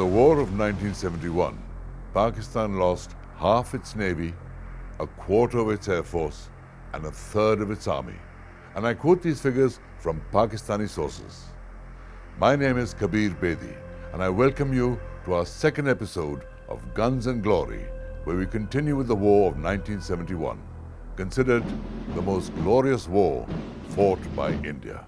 the War of 1971, Pakistan lost half its navy, a quarter of its air force, and a third of its army. And I quote these figures from Pakistani sources. My name is Kabir Bedi, and I welcome you to our second episode of Guns and Glory, where we continue with the War of 1971, considered the most glorious war fought by India.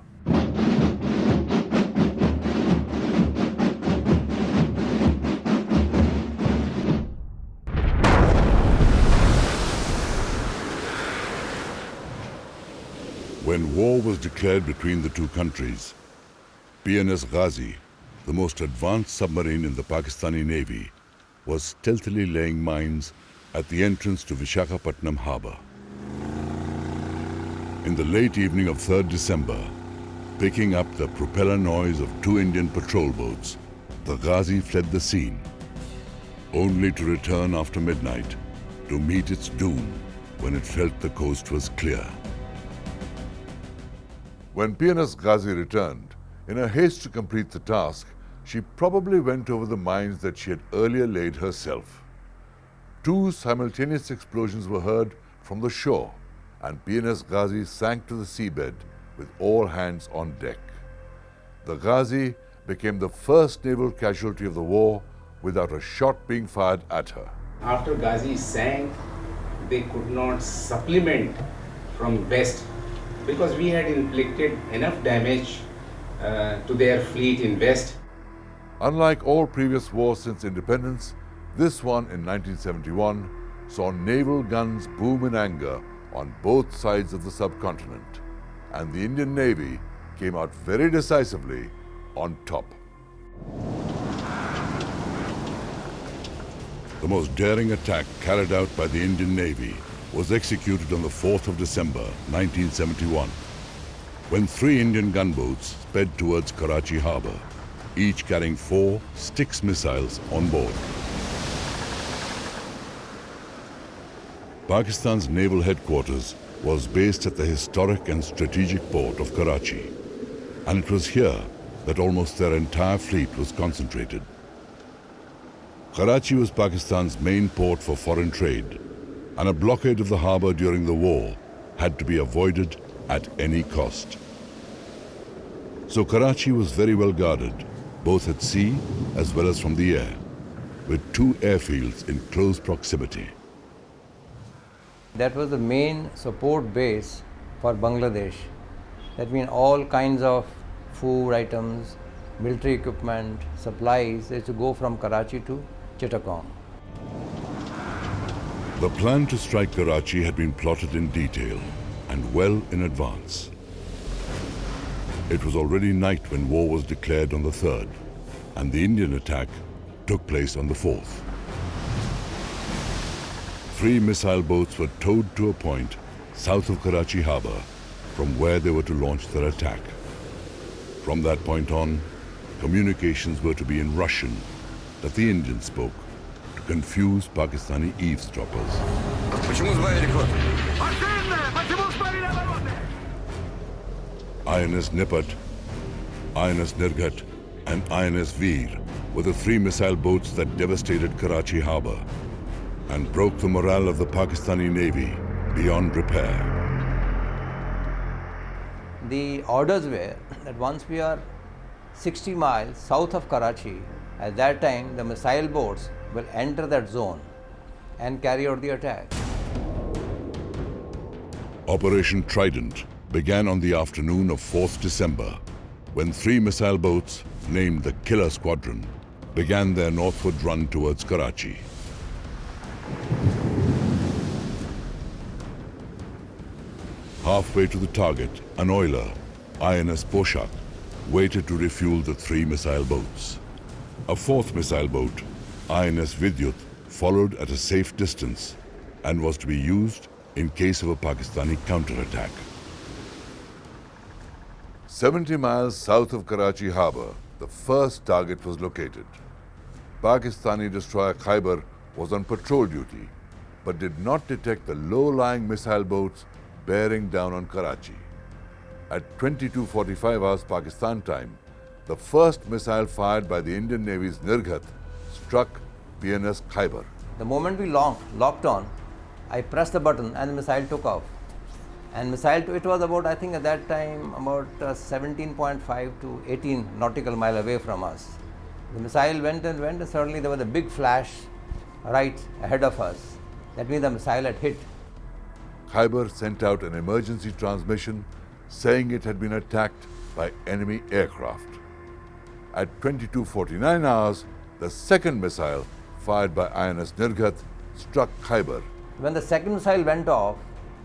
When war was declared between the two countries, PNS Ghazi, the most advanced submarine in the Pakistani Navy, was stealthily laying mines at the entrance to Visakhapatnam harbour. In the late evening of 3rd December, picking up the propeller noise of two Indian patrol boats, the Ghazi fled the scene, only to return after midnight to meet its doom when it felt the coast was clear. When PNS Ghazi returned, in a haste to complete the task, she probably went over the mines that she had earlier laid herself. Two simultaneous explosions were heard from the shore, and PNS Ghazi sank to the seabed with all hands on deck. The Ghazi became the first naval casualty of the war without a shot being fired at her. After Ghazi sank, they could not supplement from west because we had inflicted enough damage to their fleet in west. Unlike all previous wars since independence, this one in 1971 saw naval guns boom in anger on both sides of the subcontinent, and the Indian Navy came out very decisively on top. The most daring attack carried out by the Indian Navy was executed on the 4th of December, 1971, when 3 Indian gunboats sped towards Karachi harbour, each carrying 4 Styx missiles on board. Pakistan's naval headquarters was based at the historic and strategic port of Karachi, and it was here that almost their entire fleet was concentrated. Karachi was Pakistan's main port for foreign trade, and a blockade of the harbour during the war had to be avoided at any cost. So Karachi was very well guarded, both at sea as well as from the air, with 2 airfields in close proximity. That was the main support base for Bangladesh. That means all kinds of food items, military equipment, supplies, they used to go from Karachi to Chittagong. The plan to strike Karachi had been plotted in detail and well in advance. It was already night when war was declared on the 3rd, and the Indian attack took place on the 4th. 3 missile boats were towed to a point south of Karachi harbour from where they were to launch their attack. From that point on, communications were to be in Russian that the Indians spoke to confuse Pakistani eavesdroppers. INS Nipat, INS Nirghat, and INS Veer were the 3 missile boats that devastated Karachi harbour and broke the morale of the Pakistani Navy beyond repair. The orders were that once we are 60 miles south of Karachi, at that time the missile boats will enter that zone and carry out the attack. Operation Trident began on the afternoon of 4th December, when 3 missile boats, named the Killer Squadron, began their northward run towards Karachi. Halfway to the target, an oiler, INS Poshak, waited to refuel the 3 missile boats. A 4th missile boat, INS Vidyut, followed at a safe distance and was to be used in case of a Pakistani counterattack. 70 miles south of Karachi harbour, the first target was located. Pakistani destroyer Khyber was on patrol duty, but did not detect the low-lying missile boats bearing down on Karachi. At 22:45 hours Pakistan time, the first missile fired by the Indian Navy's Nirghat struck PNS Khyber. The moment we locked on, I pressed the button and the missile took off. And it was about, I think at that time, about 17.5 to 18 nautical mile away from us. The missile went and suddenly there was a big flash right ahead of us. That means the missile had hit. Khyber sent out an emergency transmission saying it had been attacked by enemy aircraft. At 22:49 hours, the second missile, fired by INS Nirghat, struck Khyber. When the second missile went off,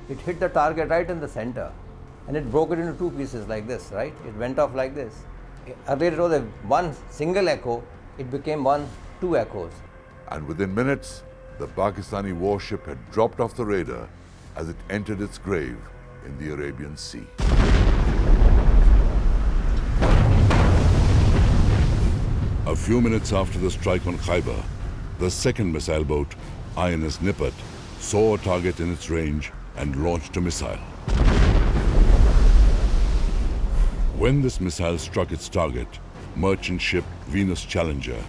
it hit the target right in the center and it broke it into two pieces like this, right? It went off like this. Earlier it was a one single echo, it became two echoes. And within minutes, the Pakistani warship had dropped off the radar as it entered its grave in the Arabian Sea. A few minutes after the strike on Khyber, the second missile boat, INS Nipat, saw a target in its range and launched a missile. When this missile struck its target, merchant ship Venus Challenger,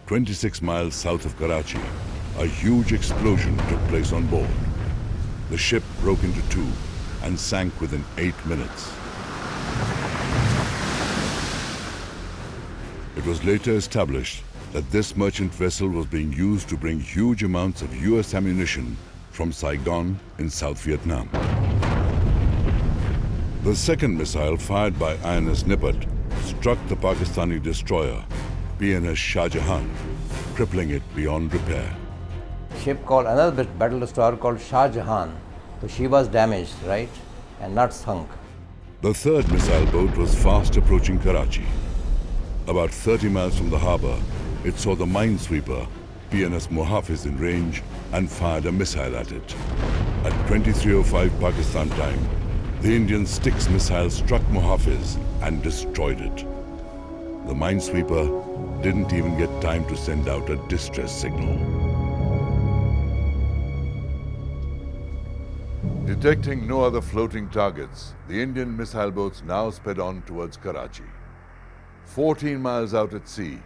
26 miles south of Karachi, a huge explosion took place on board. The ship broke into two and sank within 8 minutes. It was later established that this merchant vessel was being used to bring huge amounts of US ammunition from Saigon in South Vietnam. The second missile, fired by INS Nipat, struck the Pakistani destroyer PNS Shah Jahan, crippling it beyond repair. Ship called, another battle destroyer called Shah Jahan, so she was damaged, right, and not sunk. The third missile boat was fast approaching Karachi. About 30 miles from the harbour, it saw the minesweeper PNS Muhafiz in range and fired a missile at it. At 23:05 Pakistan time, the Indian Styx missile struck Muhafiz and destroyed it. The minesweeper didn't even get time to send out a distress signal. Detecting no other floating targets, the Indian missile boats now sped on towards Karachi. 14 miles out at sea,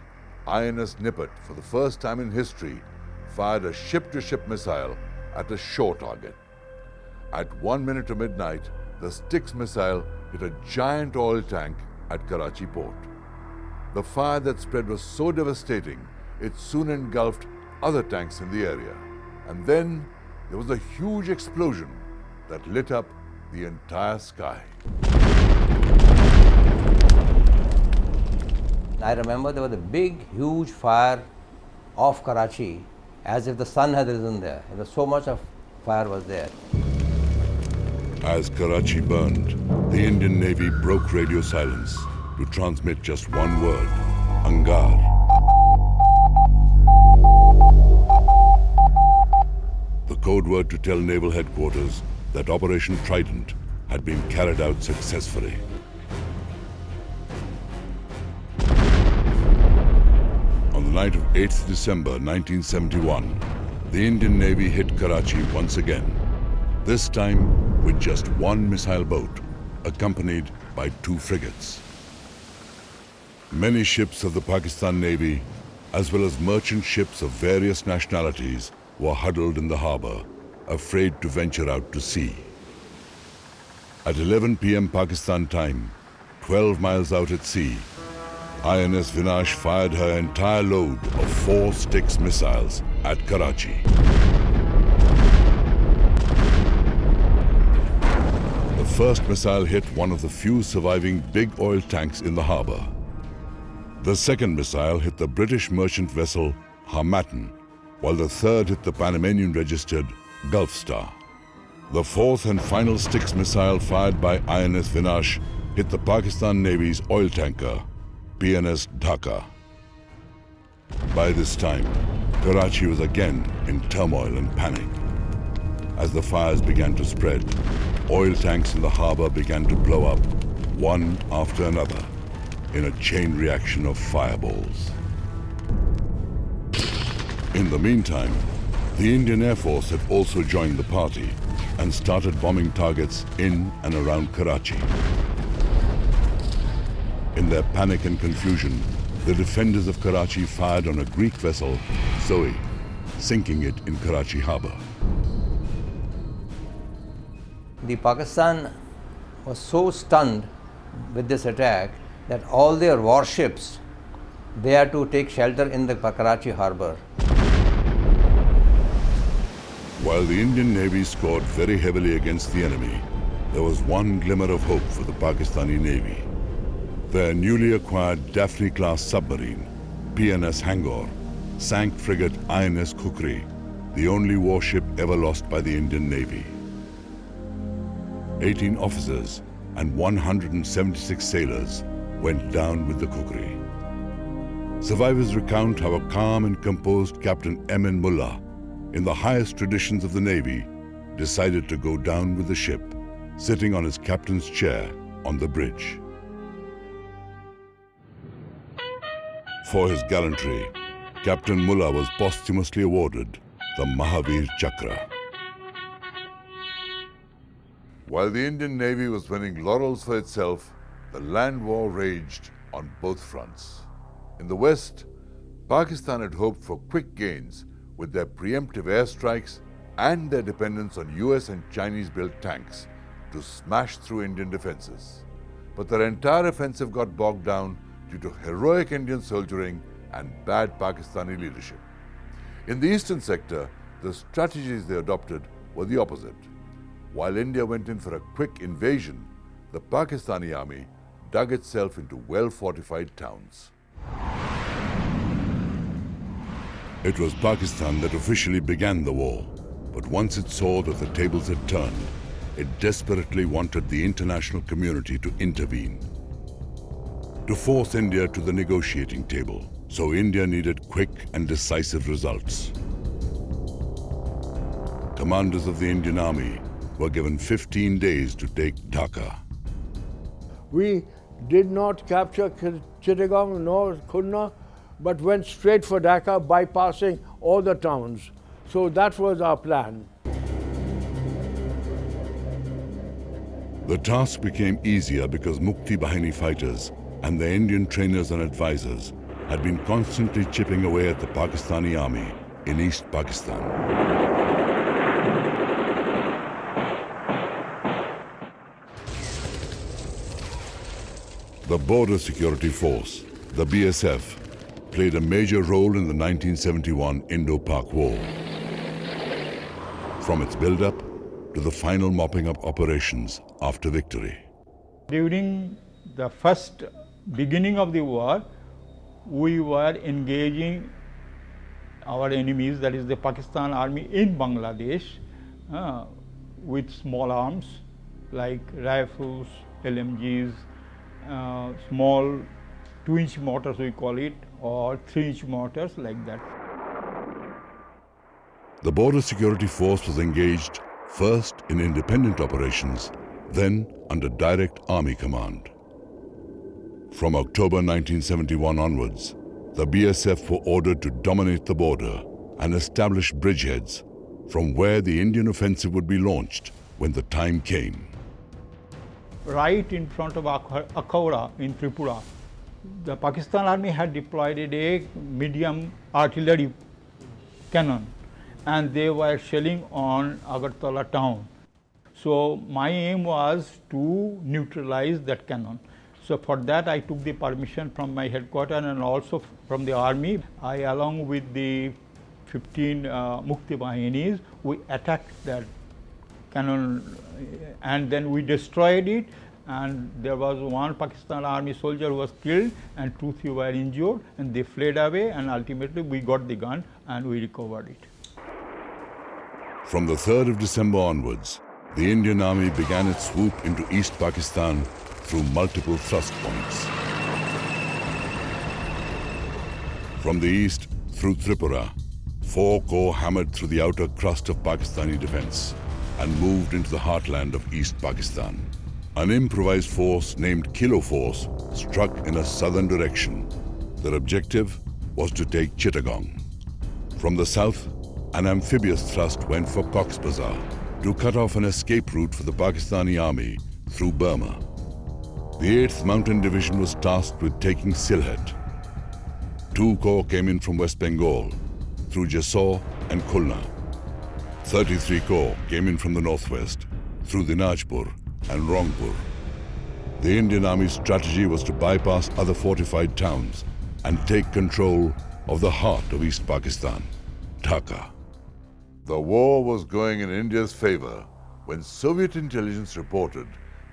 INS Nipat, for the first time in history, fired a ship-to-ship missile at a shore target. At 1 minute to midnight, the Styx missile hit a giant oil tank at Karachi port. The fire that spread was so devastating, it soon engulfed other tanks in the area. And then there was a huge explosion that lit up the entire sky. I remember there was a big, huge fire off Karachi, as if the sun had risen there. There was so much of fire was there. As Karachi burned, the Indian Navy broke radio silence to transmit just one word: Angar. The code word to tell Naval Headquarters that Operation Trident had been carried out successfully. On the night of 8th December 1971, the Indian Navy hit Karachi once again, this time with just one missile boat, accompanied by 2 frigates. Many ships of the Pakistan Navy, as well as merchant ships of various nationalities, were huddled in the harbour, afraid to venture out to sea. At 11 p.m. Pakistan time, 12 miles out at sea, INS Vinash fired her entire load of 4 Styx missiles at Karachi. The first missile hit one of the few surviving big oil tanks in the harbour. The second missile hit the British merchant vessel Harmattan, while the third hit the Panamanian-registered Gulf Star. The fourth and final Styx missile fired by INS Vinash hit the Pakistan Navy's oil tanker, PNS Dhaka. By this time, Karachi was again in turmoil and panic. As the fires began to spread, oil tanks in the harbour began to blow up, one after another, in a chain reaction of fireballs. In the meantime, the Indian Air Force had also joined the party and started bombing targets in and around Karachi. In their panic and confusion, the defenders of Karachi fired on a Greek vessel, Zoe, sinking it in Karachi harbour. The Pakistan was so stunned with this attack that all their warships, they had to take shelter in the Karachi harbour. While the Indian Navy scored very heavily against the enemy, there was one glimmer of hope for the Pakistani Navy. Their newly acquired Daphne-class submarine, PNS Hangor, sank frigate INS Kukri, the only warship ever lost by the Indian Navy. 18 officers and 176 sailors went down with the Kukri. Survivors recount how a calm and composed Captain M.N. Mullah, in the highest traditions of the Navy, decided to go down with the ship, sitting on his captain's chair on the bridge. For his gallantry, Captain Mullah was posthumously awarded the Mahavir Chakra. While the Indian Navy was winning laurels for itself, the land war raged on both fronts. In the West, Pakistan had hoped for quick gains with their preemptive airstrikes and their dependence on US and Chinese-built tanks to smash through Indian defenses. But their entire offensive got bogged down due to heroic Indian soldiering and bad Pakistani leadership. In the eastern sector, the strategies they adopted were the opposite. While India went in for a quick invasion, the Pakistani army dug itself into well-fortified towns. It was Pakistan that officially began the war, but once it saw that the tables had turned, it desperately wanted the international community to intervene, to force India to the negotiating table. So India needed quick and decisive results. Commanders of the Indian Army were given 15 days to take Dhaka. We did not capture Chittagong nor Khulna, but went straight for Dacca, bypassing all the towns. So that was our plan. The task became easier because Mukti Bahini fighters and their Indian trainers and advisors had been constantly chipping away at the Pakistani army in East Pakistan. The Border Security Force, the BSF, played a major role in the 1971 Indo-Pak War. From its build-up to the final mopping-up operations after victory. During the first beginning of the war, we were engaging our enemies, that is the Pakistan Army in Bangladesh, with small arms like rifles, LMGs, small 2-inch mortars we call it, or 3-inch mortars like that. The Border Security Force was engaged first in independent operations, then under direct army command. From October 1971 onwards, the BSF were ordered to dominate the border and establish bridgeheads from where the Indian offensive would be launched when the time came. Right in front of Akhora in Tripura, the Pakistan Army had deployed a medium artillery cannon, and they were shelling on Agartala town. So my aim was to neutralize that cannon. So for that I took the permission from my headquarters and also from the army. I, along with the 15 Mukti Bahinis, we attacked that cannon and then we destroyed it, and there was one Pakistan Army soldier who was killed and 2-3 were injured, and they fled away, and ultimately we got the gun and we recovered it. From the 3rd of December onwards, the Indian Army began its swoop into East Pakistan through multiple thrust points. From the east, through Tripura, 4 corps hammered through the outer crust of Pakistani defense and moved into the heartland of East Pakistan. An improvised force named Kilo Force struck in a southern direction. Their objective was to take Chittagong. From the south, an amphibious thrust went for Cox's Bazar to cut off an escape route for the Pakistani army through Burma. The 8th Mountain Division was tasked with taking Sylhet. 2 corps came in from West Bengal through Jessore and Khulna. 33 corps came in from the northwest through Dinajpur and Rangpur. The Indian Army's strategy was to bypass other fortified towns and take control of the heart of East Pakistan, Dhaka. The war was going in India's favor when Soviet intelligence reported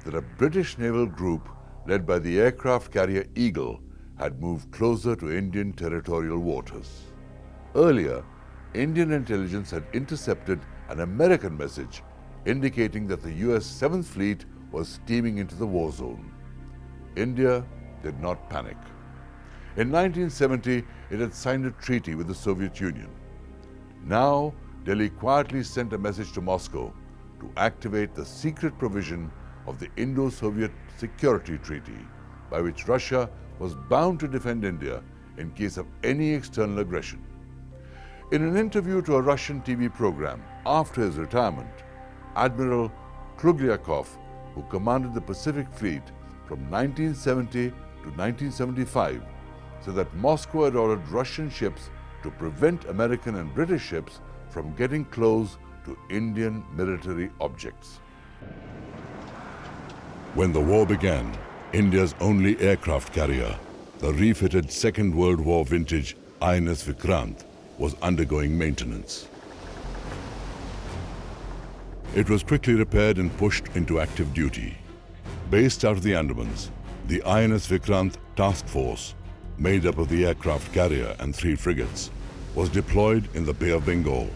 that a British naval group led by the aircraft carrier Eagle had moved closer to Indian territorial waters. Earlier, Indian intelligence had intercepted an American message indicating that the US 7th Fleet was steaming into the war zone. India did not panic. In 1970, it had signed a treaty with the Soviet Union. Now, Delhi quietly sent a message to Moscow to activate the secret provision of the Indo-Soviet Security Treaty, by which Russia was bound to defend India in case of any external aggression. In an interview to a Russian TV program after his retirement, Admiral Khlyakov, who commanded the Pacific Fleet from 1970 to 1975, said that Moscow had ordered Russian ships to prevent American and British ships from getting close to Indian military objects. When the war began, India's only aircraft carrier, the refitted Second World War vintage INS Vikrant, was undergoing maintenance. It was quickly repaired and pushed into active duty. Based out of the Andamans, the INS Vikrant task force, made up of the aircraft carrier and 3 frigates, was deployed in the Bay of Bengal.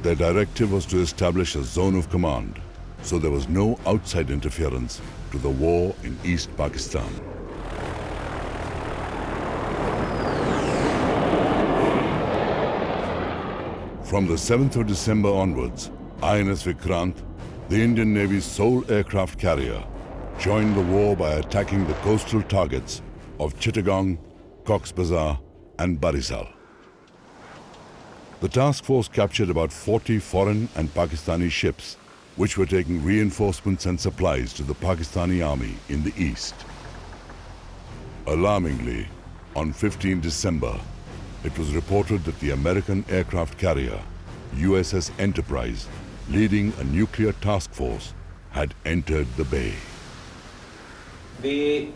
Their directive was to establish a zone of command, so there was no outside interference to the war in East Pakistan. From the 7th of December onwards, INS Vikrant, the Indian Navy's sole aircraft carrier, joined the war by attacking the coastal targets of Chittagong, Cox's Bazar and Barisal. The task force captured about 40 foreign and Pakistani ships, which were taking reinforcements and supplies to the Pakistani army in the east. Alarmingly, on 15 December, it was reported that the American aircraft carrier, USS Enterprise, leading a nuclear task force, had entered the bay. The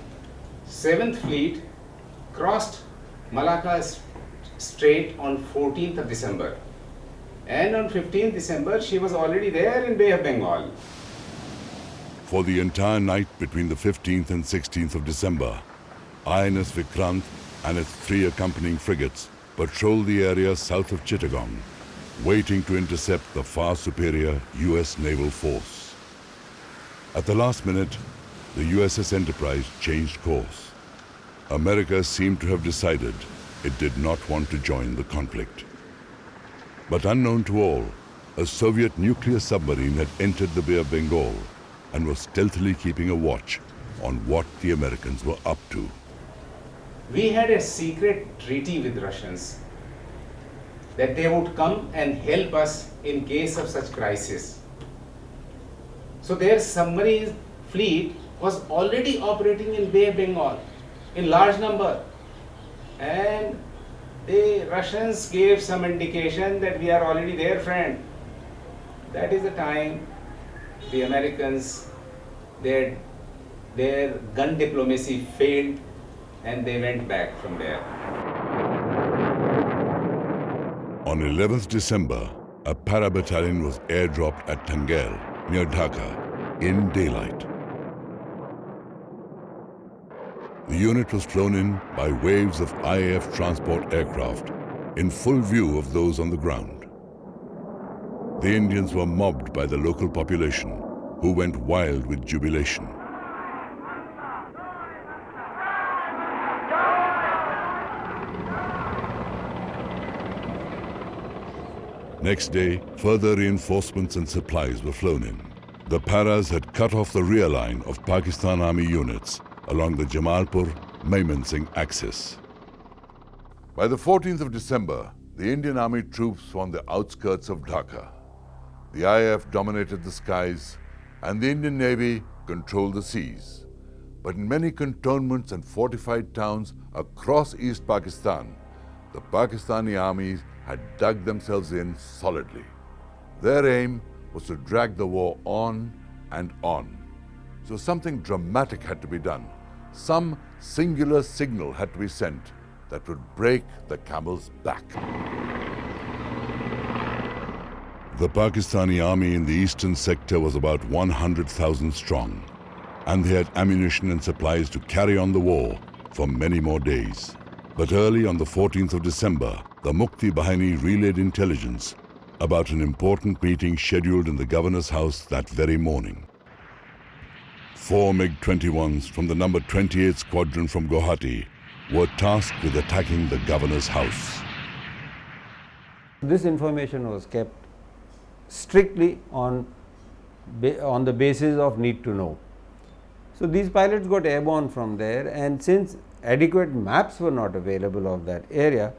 7th Fleet crossed Malacca Strait on 14th of December. And on 15th December, she was already there in Bay of Bengal. For the entire night between the 15th and 16th of December, INS Vikrant and its 3 accompanying frigates patrolled the area south of Chittagong, waiting to intercept the far superior US naval force. At the last minute, the USS Enterprise changed course. America seemed to have decided it did not want to join the conflict. But unknown to all, a Soviet nuclear submarine had entered the Bay of Bengal and was stealthily keeping a watch on what the Americans were up to. We had a secret treaty with Russians that they would come and help us in case of such crisis. So their submarine fleet was already operating in Bay of Bengal in large number, and the Russians gave some indication that we are already there, friend. That is the time the Americans, their gun diplomacy failed and they went back from there. On 11th December, a para-battalion was airdropped at Tangail, near Dhaka, in daylight. The unit was flown in by waves of IAF transport aircraft in full view of those on the ground. The Indians were mobbed by the local population, who went wild with jubilation. Next day, further reinforcements and supplies were flown in. The Paras had cut off the rear line of Pakistan Army units along the Jamalpur-Mymensingh axis. By the 14th of December, the Indian Army troops were on the outskirts of Dhaka. The IAF dominated the skies and the Indian Navy controlled the seas. but in many cantonments and fortified towns across East Pakistan, the Pakistani armies had dug themselves in solidly. Their aim was to drag the war on and on. So something dramatic had to be done. Some singular signal had to be sent that would break the camel's back. The Pakistani army in the eastern sector was about 100,000 strong, and they had ammunition and supplies to carry on the war for many more days. But early on the 14th of December, the Mukti Bahini relayed intelligence about an important meeting scheduled in the governor's house that very morning. 4 MiG-21s from the number 28th Squadron from Guwahati were tasked with attacking the governor's house. This information was kept strictly on the basis of need to know. So these pilots got airborne from there, and since adequate maps were not available of that area,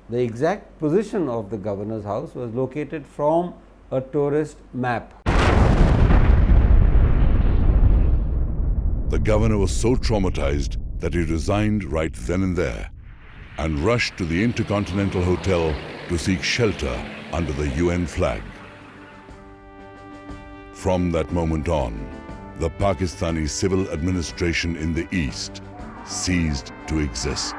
the exact position of the governor's house was located from a tourist map. The governor was so traumatized that he resigned right then and there and rushed to the Intercontinental Hotel to seek shelter under the UN flag. From that moment on, the Pakistani civil administration in the east ceased to exist.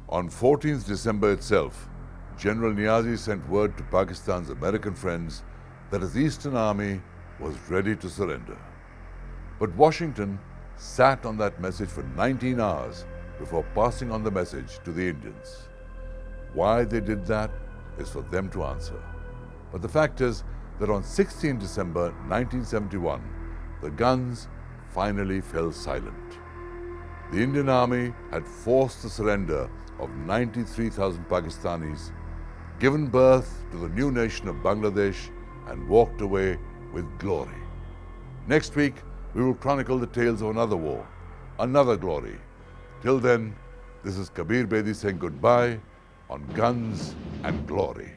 On 14th December itself, General Niazi sent word to Pakistan's American friends that his Eastern Army was ready to surrender. But Washington sat on that message for 19 hours before passing on the message to the Indians. Why they did that is for them to answer. But the fact is that on 16 December 1971, the guns finally fell silent. The Indian Army had forced the surrender of 93,000 Pakistanis, given birth to the new nation of Bangladesh, and walked away with glory. Next week, we will chronicle the tales of another war, another glory. Till then, this is Kabir Bedi saying goodbye on Guns and Glory.